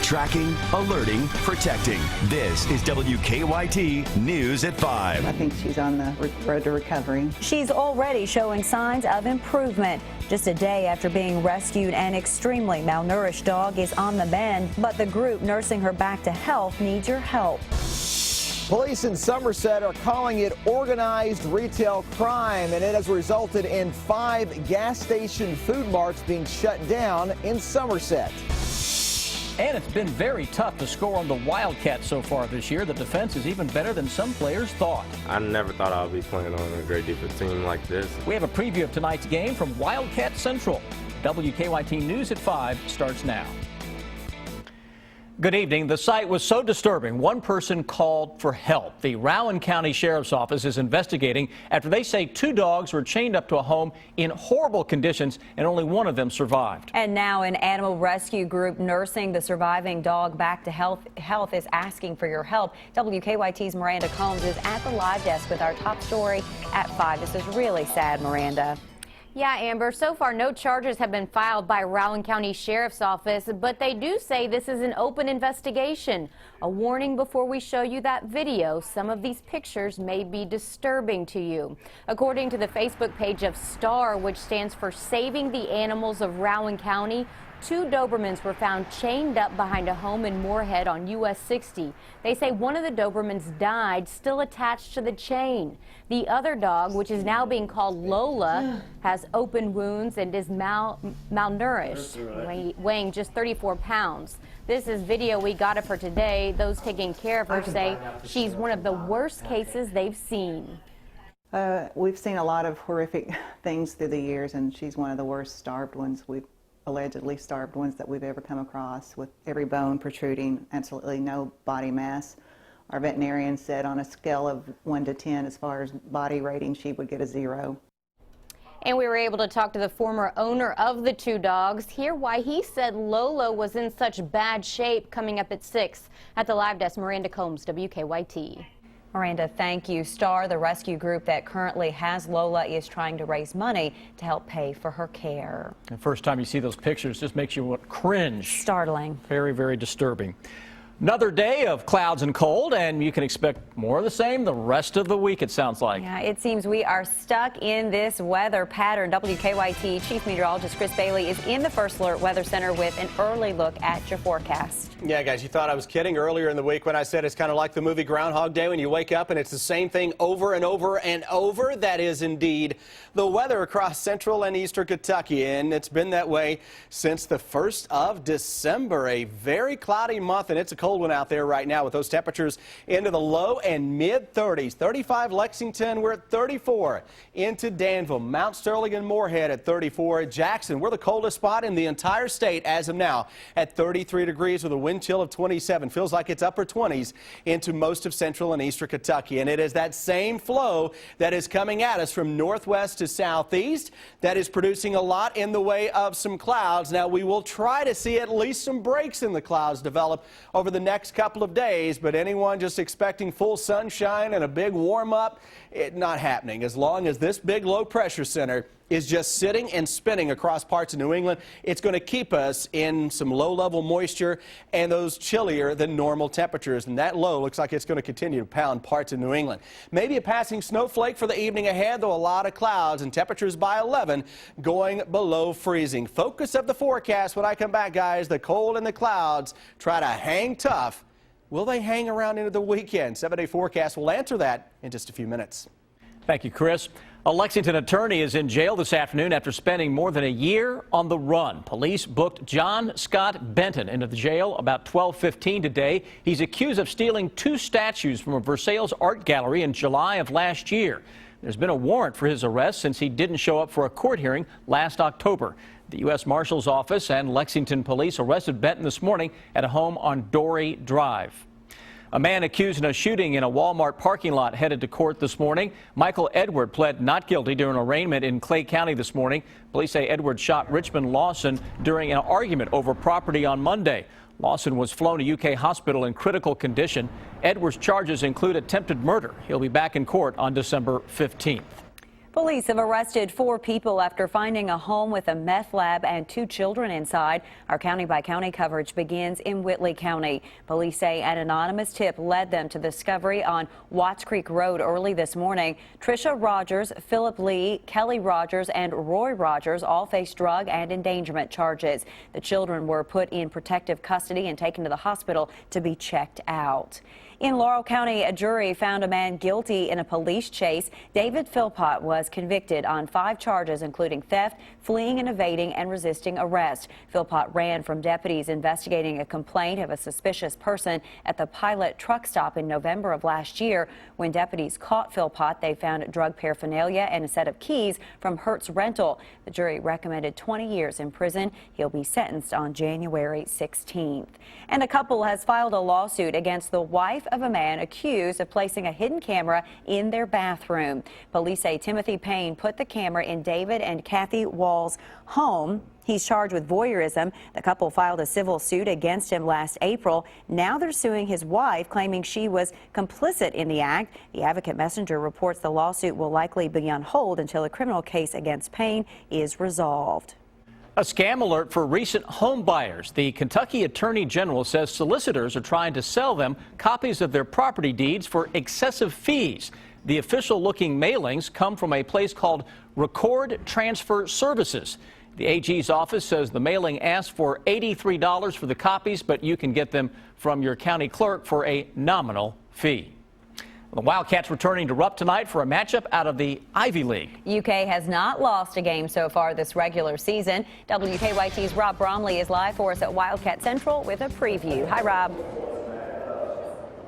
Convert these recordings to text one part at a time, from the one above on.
Tracking, alerting, protecting. This is WKYT News at 5. I think she's on the road to recovery. She's already showing signs of improvement. Just a day after being rescued, an extremely malnourished dog is on the mend, but the group nursing her back to health needs your help. Police in Somerset are calling it organized retail crime, and it has resulted in 5 gas station food marts being shut down in Somerset. And it's been very tough to score on the Wildcats so far this year. The defense is even better than some players thought. I never thought I would be playing on a great defensive team like this. We have a preview of tonight's game from Wildcat Central. WKYT News at 5 starts now. Good evening. The sight was so disturbing, one person called for help. The Rowan County Sheriff's Office is investigating after they say 2 dogs were chained up to a home in horrible conditions and only one of them survived. And now an animal rescue group nursing the surviving dog back to health is asking for your help. WKYT's Miranda Combs is at the live desk with our top story at 5. This is really sad, Miranda. Yeah, Amber, so far no charges have been filed by Rowan County Sheriff's Office, but they do say this is an open investigation. A warning before we show you that video, some of these pictures may be disturbing to you. According to the Facebook page of STAR, which stands for Saving the Animals of Rowan County, 2 Dobermans were found chained up behind a home in Moorhead on US 60. They say one of the Dobermans died still attached to the chain. The other dog, which is now being called Lola, has open wounds and is malnourished, weighing just 34 pounds. This is video we got of her today. Those taking care of her say she's one of the worst cases they've seen. We've seen a lot of horrific things through the years, and she's one of the worst starved ones allegedly starved ones that we've ever come across, with every bone protruding, absolutely no body mass. Our veterinarian said on a scale of 1 to 10, as far as body rating, she would get a 0. And we were able to talk to the former owner of the 2 dogs, hear why he said Lola was in such bad shape. Coming up at 6 at the live desk, Miranda Combs, WKYT. Miranda, thank you. STAR, the rescue group that currently has Lola, is trying to raise money to help pay for her care. The first time you see those pictures just makes you cringe. Startling. Very, very disturbing. Another day of clouds and cold, and you can expect more of the same the rest of the week, it sounds like. Yeah, it seems we are stuck in this weather pattern. WKYT Chief Meteorologist Chris Bailey is in the First Alert Weather Center with an early look at your forecast. Yeah, guys, you thought I was kidding earlier in the week when I said it's kind of like the movie Groundhog Day when you wake up and it's the same thing over and over and over. That is indeed the weather across central and eastern Kentucky, and it's been that way since the 1st of December. A very cloudy month, and it's a cold one out there right now with those temperatures into the low and mid 30s. 35 Lexington, we're at 34. Into Danville, Mount Sterling and Moorhead at 34. Jackson, we're the coldest spot in the entire state as of now at 33 degrees with a wind chill of 27. Feels like it's upper 20s into most of central and eastern Kentucky. And it is that same flow that is coming at us from northwest to southeast that is producing a lot in the way of some clouds. Now, we will try to see at least some breaks in the clouds develop over the next couple of days, but anyone just expecting full sunshine and a big warm up, not happening. As long as this big low pressure center is just sitting and spinning across parts of New England, it's going to keep us in some low-level moisture and those chillier than normal temperatures. And that low looks like it's going to continue to pound parts of New England. Maybe a passing snowflake for the evening ahead, though a lot of clouds and temperatures by 11 going below freezing. Focus of the forecast when I come back, guys. The cold and the clouds try to hang tough. Will they hang around into the weekend? 7-day forecast will answer that in just a few minutes. Thank you, Chris. A Lexington attorney is in jail this afternoon after spending more than a year on the run. Police booked John Scott Benton into the jail about 12:15 today. He's accused of stealing 2 statues from a Versailles art gallery in July of last year. There's been a warrant for his arrest since he didn't show up for a court hearing last October. The U.S. Marshal's Office and Lexington police arrested Benton this morning at a home on Dory Drive. A man accused in a shooting in a Walmart parking lot headed to court this morning. Michael Edward pled not guilty during an arraignment in Clay County this morning. Police say Edward shot Richmond Lawson during an argument over property on Monday. Lawson was flown to UK hospital in critical condition. Edward's charges include attempted murder. He'll be back in court on December 15th. Police have arrested 4 people after finding a home with a meth lab and 2 children inside. Our county-by-county coverage begins in Whitley County. Police say an anonymous tip led them to the discovery on Watts Creek Road early this morning. Tricia Rogers, Philip Lee, Kelly Rogers, and Roy Rogers all face drug and endangerment charges. The children were put in protective custody and taken to the hospital to be checked out. In Laurel County, a jury found a man guilty in a police chase. David Philpott was convicted on 5 charges, including theft, fleeing and evading, and resisting arrest. Philpott ran from deputies investigating a complaint of a suspicious person at the Pilot truck stop in November of last year. When deputies caught Philpott, they found drug paraphernalia and a set of keys from Hertz Rental. The jury recommended 20 years in prison. He'll be sentenced on January 16th. And a couple has filed a lawsuit against the wife of a man accused of placing a hidden camera in their bathroom. Police say Timothy Payne put the camera in David and Kathy Wall's home. He's charged with voyeurism. The couple filed a civil suit against him last April. Now they're suing his wife, claiming she was complicit in the act. The Advocate Messenger reports the lawsuit will likely be on hold until a criminal case against Payne is resolved. A scam alert for recent home buyers. The Kentucky Attorney General says solicitors are trying to sell them copies of their property deeds for excessive fees. The official-looking mailings come from a place called Record Transfer Services. The AG's office says the mailing asks for $83 for the copies, but you can get them from your county clerk for a nominal fee. The Wildcats returning to Rupp tonight for a matchup out of the Ivy League. UK has not lost a game so far this regular season. WKYT's Rob Bromley is live for us at Wildcat Central with a preview. Hi, Rob.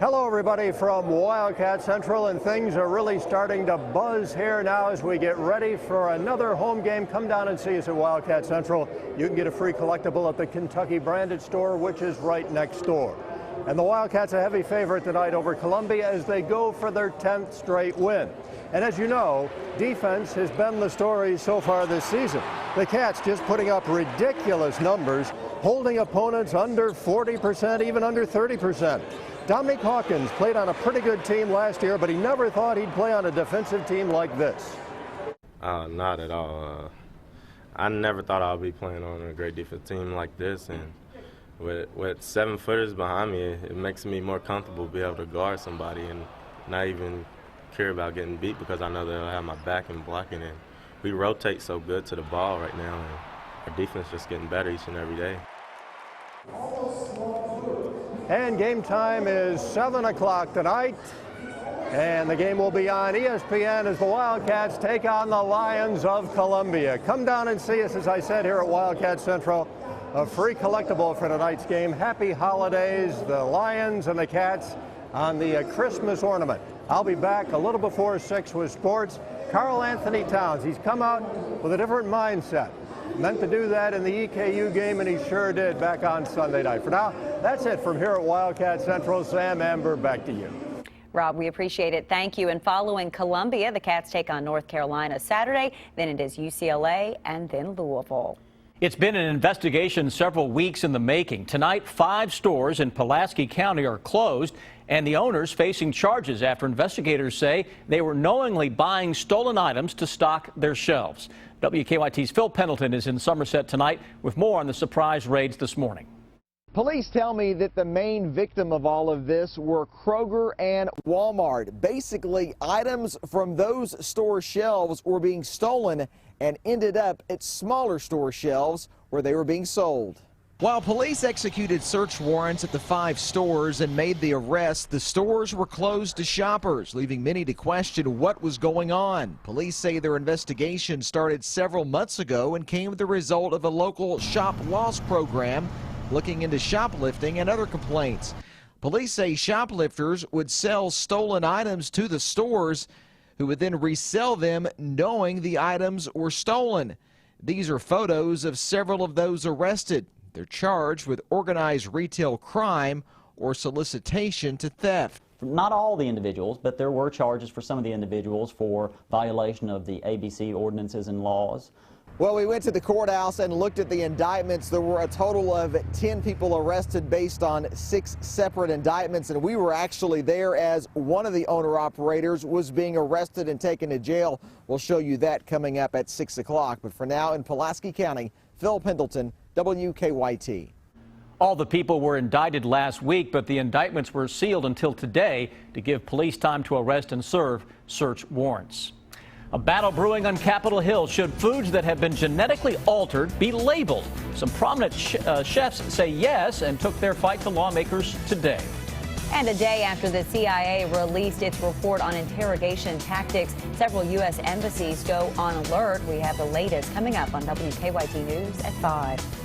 Hello, everybody from Wildcat Central, and things are really starting to buzz here now as we get ready for another home game. Come down and see us at Wildcat Central. You can get a free collectible at the Kentucky branded store, which is right next door. And the Wildcats a heavy favorite tonight over Columbia as they go for their 10th straight win. And as you know, defense has been the story so far this season. The Cats just putting up ridiculous numbers, holding opponents under 40%, even under 30%. Dominic Hawkins played on a pretty good team last year, but he never thought he'd play on a defensive team like this. Not at all. I never thought I'd be playing on a great defensive team like this, and with 7-footers behind me, it makes me more comfortable to be able to guard somebody and not even care about getting beat because I know they'll have my back and blocking it. We rotate so good to the ball right now, and our defense just getting better each and every day. And game time is 7 o'clock tonight, and the game will be on ESPN as the Wildcats take on the Lions of Columbia. Come down and see us, as I said, here at Wildcat Central. A free collectible for tonight's game. Happy holidays, the Lions and the Cats on the Christmas ornament. I'll be back a little before 6 with sports. Carl Anthony Towns, he's come out with a different mindset. Meant to do that in the EKU game, and he sure did back on Sunday night. For now, that's it from here at Wildcat Central. Sam, Amber, back to you. Rob, we appreciate it. Thank you. And following Columbia, the Cats take on North Carolina Saturday. Then it is UCLA and then Louisville. It's been an investigation several weeks in the making. Tonight, 5 stores in Pulaski County are closed, and the owners facing charges after investigators say they were knowingly buying stolen items to stock their shelves. WKYT's Phil Pendleton is in Somerset tonight with more on the surprise raids this morning. Police tell me that the main victim of all of this were Kroger and Walmart. Basically, items from those store shelves were being stolen and ended up at smaller store shelves where they were being sold. While police executed search warrants at the 5 stores and made the arrest, the stores were closed to shoppers, leaving many to question what was going on. Police say their investigation started several months ago and came as the result of a local shop loss program looking into shoplifting and other complaints. Police say shoplifters would sell stolen items to the stores, who would then resell them knowing the items were stolen. These are photos of several of those arrested. They're charged with organized retail crime or solicitation to theft. Not all the individuals, but there were charges for some of the individuals for violation of the ABC ordinances and laws. Well, we went to the courthouse and looked at the indictments. There were a total of 10 people arrested based on 6 separate indictments, and we were actually there as one of the owner-operators was being arrested and taken to jail. We'll show you that coming up at 6 o'clock. But for now, in Pulaski County, Phil Pendleton, WKYT. All the people were indicted last week, but the indictments were sealed until today to give police time to arrest and serve search warrants. A battle brewing on Capitol Hill. Should foods that have been genetically altered be labeled? Some prominent chefs say yes and took their fight to lawmakers today. And a day after the CIA released its report on interrogation tactics, several U.S. embassies go on alert. We have the latest coming up on WKYT News at 5.